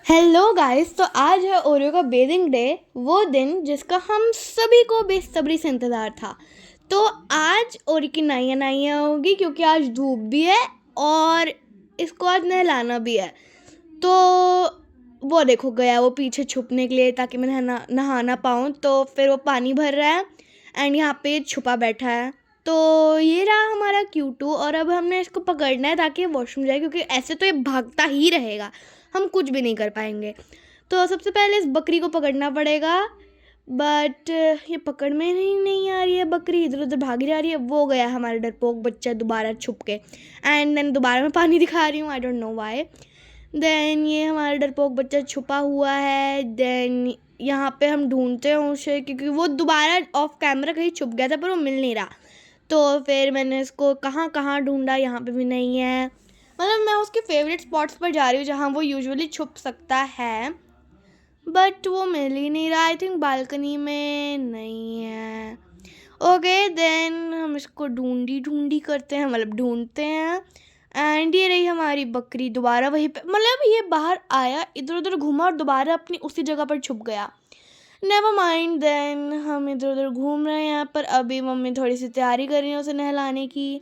Hello guys. तो आज है ओरियो का बेदिंग डे, वो दिन जिसका हम सभी को बेसब्री से इंतज़ार था। तो आज ओरियो की नाइयाँ नाइयाँ होगी क्योंकि आज धूप भी है और इसको आज नहलाना भी है। तो वो देखो गया वो पीछे छुपने के लिए ताकि मैं नहा ना पाऊँ। तो फिर वो पानी भर रहा है एंड यहाँ पे छुपा बैठा है। तो ये रहा हमारा क्यूटू और अब हमने इसको पकड़ना है ताकि वॉशरूम जाए, क्योंकि ऐसे तो ये भागता ही रहेगा, हम कुछ भी नहीं कर पाएंगे। तो सबसे पहले इस बकरी को पकड़ना पड़ेगा, बट ये पकड़ में नहीं आ रही है। बकरी इधर उधर भागी जा रही है। वो गया हमारा डरपोक बच्चा दोबारा छुप के, एंड देन दोबारा मैं पानी दिखा रही हूँ, I don't know why. Then ये हमारा डरपोक बच्चा छुपा हुआ है। देन यहाँ पे हम ढूंढते हैं उसे, क्योंकि वो दोबारा ऑफ कैमरा कहीं छुप गया था पर वो मिल नहीं रहा। तो फिर मैंने इसको कहाँ कहाँ ढूंढा, यहाँ पे भी नहीं है। मतलब मैं उसके फेवरेट स्पॉट्स पर जा रही हूँ जहाँ वो यूजुअली छुप सकता है, बट वो मिल ही नहीं रहा। आई थिंक बालकनी में नहीं है। ओके देन हम इसको ढूंढी करते हैं, मतलब ढूंढते हैं। एंड ये रही हमारी बकरी दोबारा वहीं पे, मतलब ये बाहर आया, इधर उधर घूमा और दोबारा अपनी उसी जगह पर छुप गया। Never mind. देन हम इधर उधर घूम रहे हैं यहाँ पर। अभी मम्मी थोड़ी सी तैयारी कर रही है उसे नहलाने की।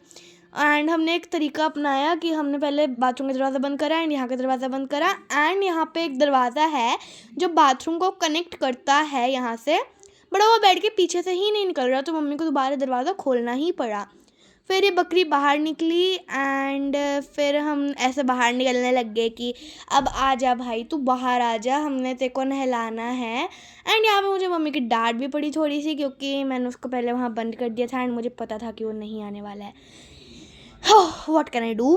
एंड हमने एक तरीका अपनाया कि हमने पहले बाथरूम का दरवाज़ा बंद करा एंड यहाँ का दरवाज़ा बंद करा। एंड यहाँ पे एक दरवाज़ा है जो बाथरूम को कनेक्ट करता है यहाँ से, बट वो बेड के पीछे से ही नहीं निकल रहा, तो मम्मी को दोबारा दरवाज़ा खोलना ही पड़ा। फिर ये बकरी बाहर निकली एंड फिर हम ऐसे बाहर निकलने लग गए कि अब आ जा भाई, तू बाहर आ जा, हमने तेरे को नहलाना है। एंड यहाँ पे मुझे मम्मी की डांट भी पड़ी थोड़ी सी, क्योंकि मैंने उसको पहले वहाँ बंद कर दिया था एंड मुझे पता था कि वो नहीं आने वाला है। What can I do.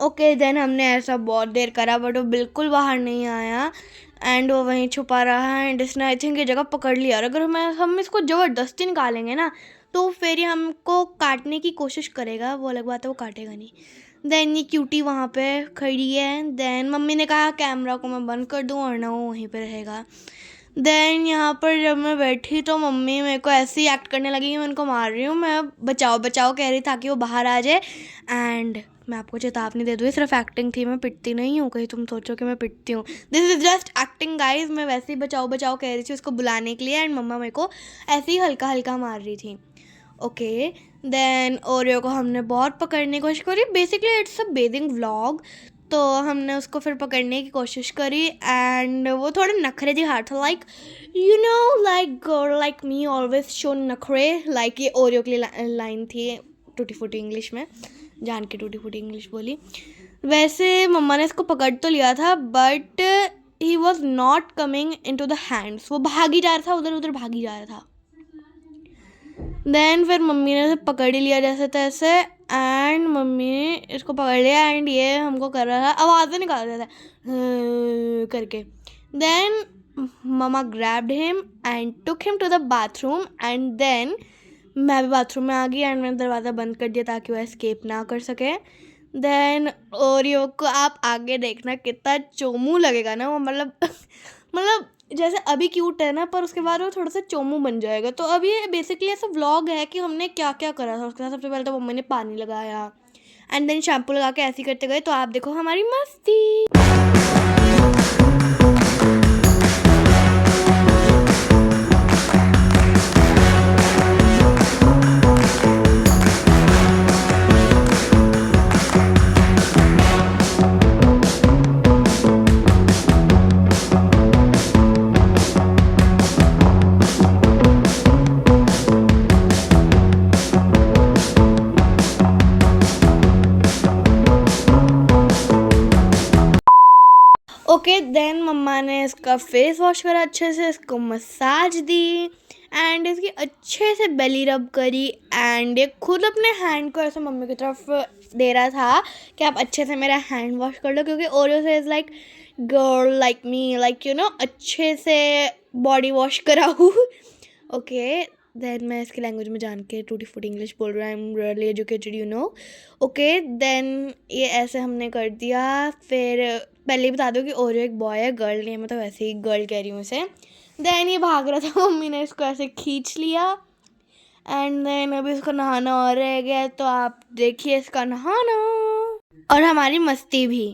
Okay then हमने ऐसा बहुत देर करा बट वो बिल्कुल बाहर नहीं आया एंड वो वहीं छुपा रहा है। एंड इसने आई थिंक ये जगह पकड़ लिया, और अगर हम इसको ज़बरदस्ती निकालेंगे ना तो फिर ये हमको काटने की कोशिश करेगा। वो अलग बात है, वो काटेगा नहीं। देन ये क्यूटी वहाँ पे खड़ी है। देन मम्मी ने कहा कैमरा को मैं बंद कर दूँ और ना वो वहीं पे रहेगा। देन यहाँ पर जब मैं बैठी तो मम्मी मेरे को ऐसे ही एक्ट करने लगी कि मैं उनको मार रही हूँ, मैं बचाओ बचाओ कह रही ताकि वो बाहर आ जाए। एंड मैं आपको चेतावनी दे दूँ, ये सिर्फ एक्टिंग थी, मैं पिटती नहीं हूँ, कहीं तुम सोचो कि मैं पिटती हूँ। This is just acting guys. मैं वैसे ही बचाओ बचाओ कह रही थी उसको बुलाने के लिए एंड मम्मा मेरे को ऐसे ही हल्का हल्का मार रही थी। ओके देन ओरियो को हमने बहुत पकड़ने की कोशिश करी। Basically it's a bathing vlog, तो हमने उसको फिर पकड़ने की कोशिश करी एंड वो थोड़ा नखरे दिखा था, like you know like girl like me always show नखरे, लाइक ये ओरियो के लिए लाइन थी टूटी फूटी इंग्लिश में, जान के टूटी फूटी इंग्लिश बोली। वैसे मम्मा ने इसको पकड़ तो लिया था but he was not coming in to the hands, वो भागी जा रहा था, उधर उधर भागी जा रहा था। देन फिर मम्मी ने इसे पकड़ ही लिया जैसे तैसे एंड मम्मी ने इसको पकड़ लिया एंड ये हमको कर रहा था, आवाज़ें निकाल रहा था करके। Then mama grabbed him and took him to the bathroom and then मैं भी बाथरूम में आ गई एंड मैंने दरवाज़ा बंद कर दिया ताकि वो एस्केप ना कर सके। देन ओरियो को आप आगे देखना कितना चोमू लगेगा ना वो, मतलब मतलब जैसे अभी क्यूट है ना, पर उसके बाद वो थोड़ा सा चोमू बन जाएगा। तो अब ये बेसिकली ऐसा व्लॉग है कि हमने क्या क्या करा था उसके साथ। सबसे पहले तो मम्मी ने पानी लगाया एंड देन शैम्पू लगा के ऐसे ही करते गए। तो आप देखो हमारी मस्ती। ओके देन मम्मा ने इसका फेस वॉश करा अच्छे से, इसको मसाज दी एंड इसकी अच्छे से बेली रब करी एंड ये खुद अपने हैंड को ऐसे मम्मी की तरफ दे रहा था कि आप अच्छे से मेरा हैंड वॉश कर लो, क्योंकि ओरियो से is like girl like me, like you know अच्छे से बॉडी वॉश कराऊँ। ओके देन मैं इसकी लैंग्वेज में जान के टूटी फूटी इंग्लिश बोल रहा हूँ, I am really educated you know. Okay then ये ऐसे हमने कर दिया। फिर पहले ही बता दो कि ओरियो एक बॉय है, गर्ल नहीं है, मैं तो वैसे ही गर्ल कह रही हूँ इसे। देन ये भाग रहा था, मम्मी ने इसको ऐसे खींच लिया एंड देन अभी इसको नहाना और रह गया, तो आप देखिए इसका नहाना और हमारी मस्ती भी।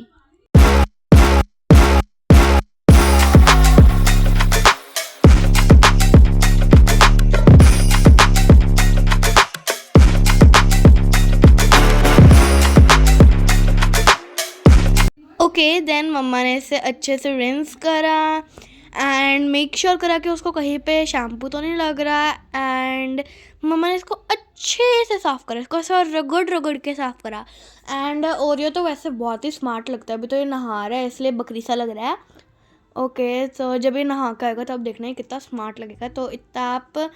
मम्मा ने इसे अच्छे से रिंस करा एंड मेक श्योर करा कि उसको कहीं पे शैम्पू तो नहीं लग रहा। एंड मम्मा ने इसको अच्छे से साफ़ करा, इसको ऐसा रगड़ रगड़ के साफ़ करा। एंड ओरियो तो वैसे बहुत ही स्मार्ट लगता है, अभी तो ये नहा रहा है इसलिए बकरी सा लग रहा है। ओके, तो जब ये नहा के आएगा तब देखना है कितना स्मार्ट लगेगा। तो इतना आप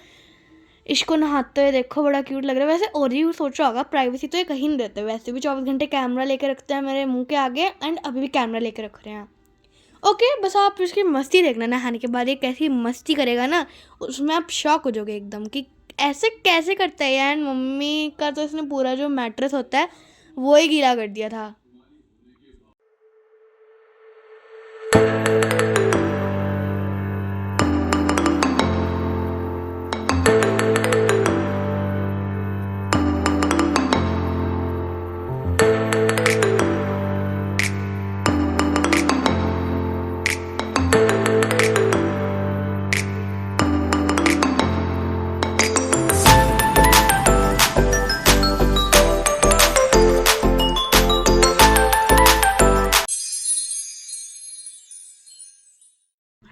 इसको नहाते हुए देखो, बड़ा क्यूट लग रहा है। वैसे ओरियो सोच रहा होगा प्राइवेसी तो ये कहीं नहीं देते, वैसे भी 24 घंटे कैमरा लेके रखते हैं मेरे मुंह के आगे, एंड अभी भी कैमरा लेके रख रहे हैं। ओके, बस आप उसकी मस्ती देखना, नहाने के बाद ये कैसी मस्ती करेगा ना, उसमें आप शॉक हो जाओगे एकदम कि ऐसे कैसे करता है यार। मम्मी का तो इसने पूरा जो मैट्रेस होता है वो ही गीला कर दिया था।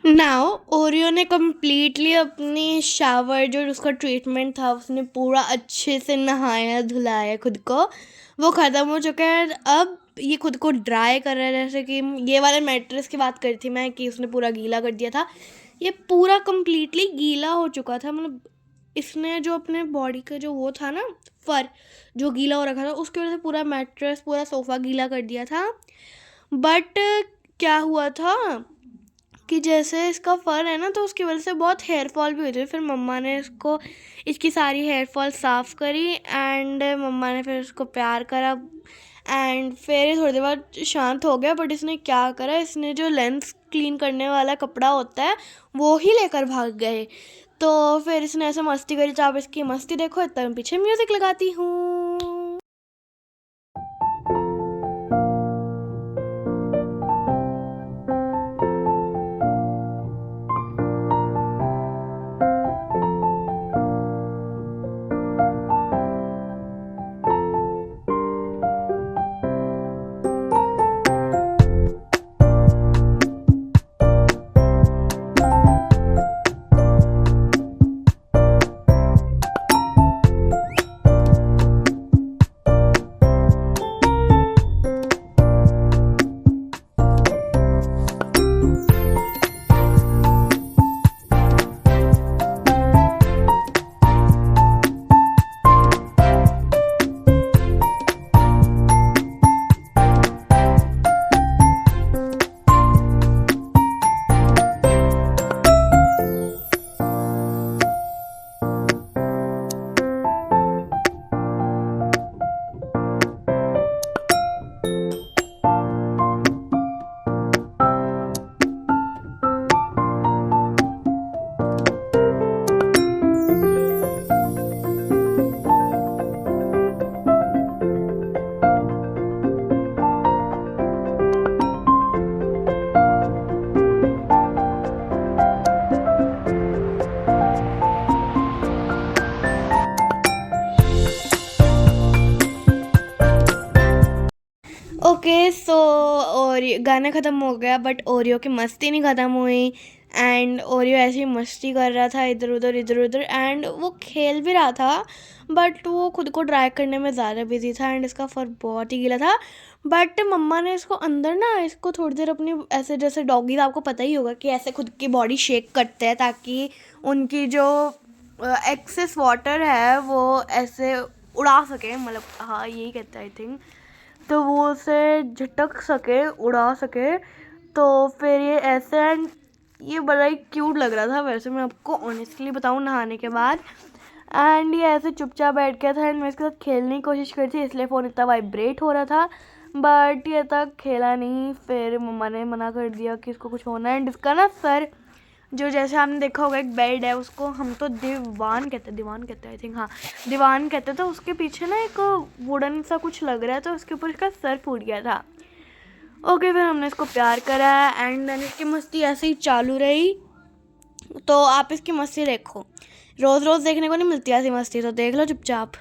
नाउ ओरियो ने कम्प्लीटली अपनी शावर जो उसका ट्रीटमेंट था उसने पूरा अच्छे से नहाया धुलाया खुद को, वो ख़त्म हो चुका है। अब ये खुद को ड्राई कर रहा है, जैसे कि ये वाले मैट्रेस की बात करी थी मैं कि उसने पूरा गीला कर दिया था। ये पूरा कम्प्लीटली गीला हो चुका था, मतलब इसने जो अपने बॉडी का जो वो था ना फर जो गीला हो रखा था उसकी वजह से पूरा मैट्रेस पूरा सोफ़ा गीला कर दिया था। बट क्या हुआ था कि जैसे इसका फ़र है ना तो उसकी वजह से बहुत हेयर फॉल भी हुई थी। फिर मम्मा ने इसकी सारी हेयर फॉल साफ़ करी एंड मम्मा ने फिर उसको प्यार करा एंड फिर ये थोड़ी देर बाद शांत हो गया। बट इसने क्या करा, इसने जो लेंस क्लीन करने वाला कपड़ा होता है वो ही लेकर भाग गए। तो फिर इसने ऐसे मस्ती करी, तो आप इसकी मस्ती देखो। इतना मैं पीछे म्यूज़िक लगाती हूँ। ओके, सो और गाना ख़त्म हो गया बट ओरियो की मस्ती नहीं ख़त्म हुई। एंड ओरियो ऐसे ही मस्ती कर रहा था इधर उधर एंड वो खेल भी रहा था, बट वो खुद को ड्राई करने में ज़्यादा बिजी था एंड इसका फर बहुत ही गीला था। बट मम्मा ने इसको अंदर ना इसको थोड़ी देर अपनी ऐसे, जैसे डॉगीज आपको पता ही होगा कि ऐसे खुद की बॉडी शेक करते हैं ताकि उनकी जो एक्सेस वाटर है वो ऐसे उड़ा सके, मतलब हाँ यही कहते हैं आई थिंक, तो वो उसे झटक सके उड़ा सके। तो फिर ये ऐसे एंड ये बड़ा ही क्यूट लग रहा था वैसे, मैं आपको ऑनेस्टली बताऊँ नहाने के बाद। एंड ये ऐसे चुपचाप बैठ गया था एंड मैं इसके साथ खेलने की कोशिश करी थी, इसलिए फ़ोन इतना वाइब्रेट हो रहा था, बट ये तक खेला नहीं। फिर मम्मा ने मना कर दिया कि इसको कुछ होना है। एंड इसका ना सर जो जैसे आपने देखा होगा एक बेड है, उसको हम तो दीवान कहते हैं आई थिंक, हाँ दीवान कहते हैं। तो उसके पीछे ना एक वुडन सा कुछ लग रहा है, तो उसके ऊपर इसका सर फूट गया था। ओके, फिर हमने इसको प्यार करा एंड देन इसकी मस्ती ऐसे ही चालू रही। तो आप इसकी मस्ती देखो, रोज़ रोज़ देखने को नहीं मिलती ऐसी मस्ती, तो देख लो चुपचाप।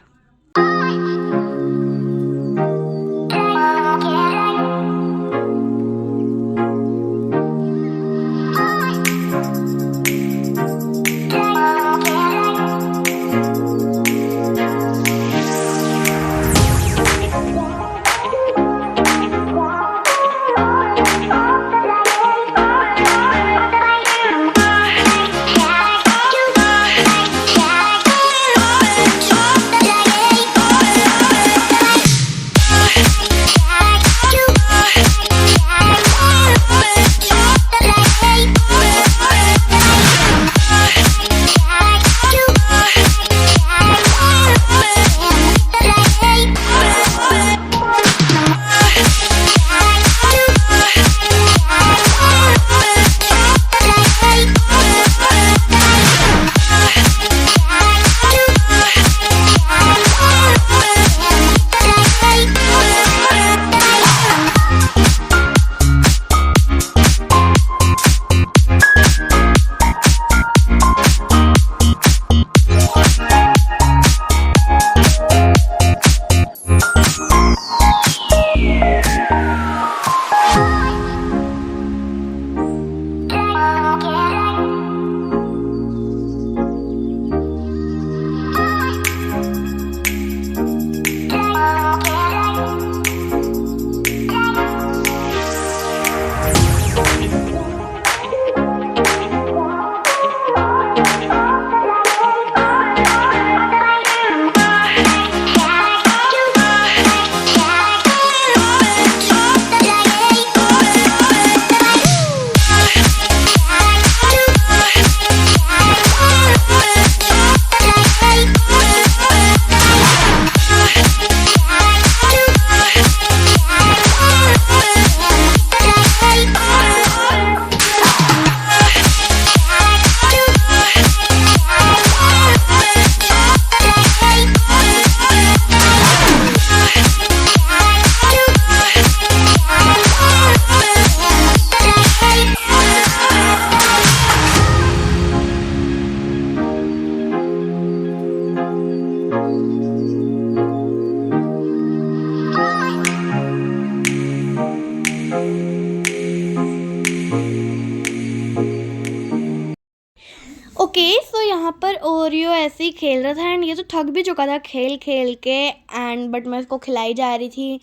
ओके, सो यहाँ पर ओरियो ऐसे ही खेल रहा था एंड ये तो थक भी चुका था खेल खेल के एंड बट मैं इसको खिलाई जा रही थी।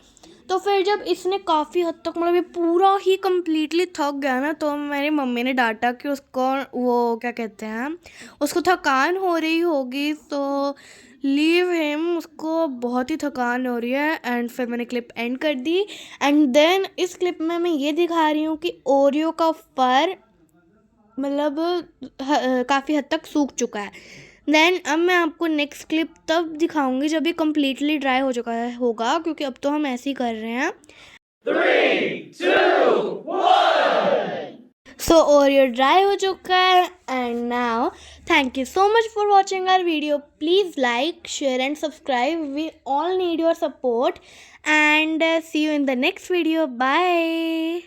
तो फिर जब इसने काफ़ी हद तक मतलब ये पूरा ही कम्प्लीटली थक गया ना, तो मेरी मम्मी ने डांटा कि उसको वो क्या कहते हैं, उसको थकान हो रही होगी, तो लीव हिम, उसको बहुत ही थकान हो रही है। एंड फिर मैंने क्लिप एंड कर दी एंड देन इस क्लिप में मैं ये दिखा रही हूँ कि ओरियो का फर मतलब काफ़ी हद तक सूख चुका है। देन अब मैं आपको नेक्स्ट क्लिप तब दिखाऊंगी जब ये कम्प्लीटली ड्राई हो चुका है होगा, क्योंकि अब तो हम ऐसे ही कर रहे हैं। 3, 2, 1. सो ओरियो ड्राई हो चुका है and now thank you so much for watching our video. Please like, share and subscribe. We all need your support and see you in the next video. Bye.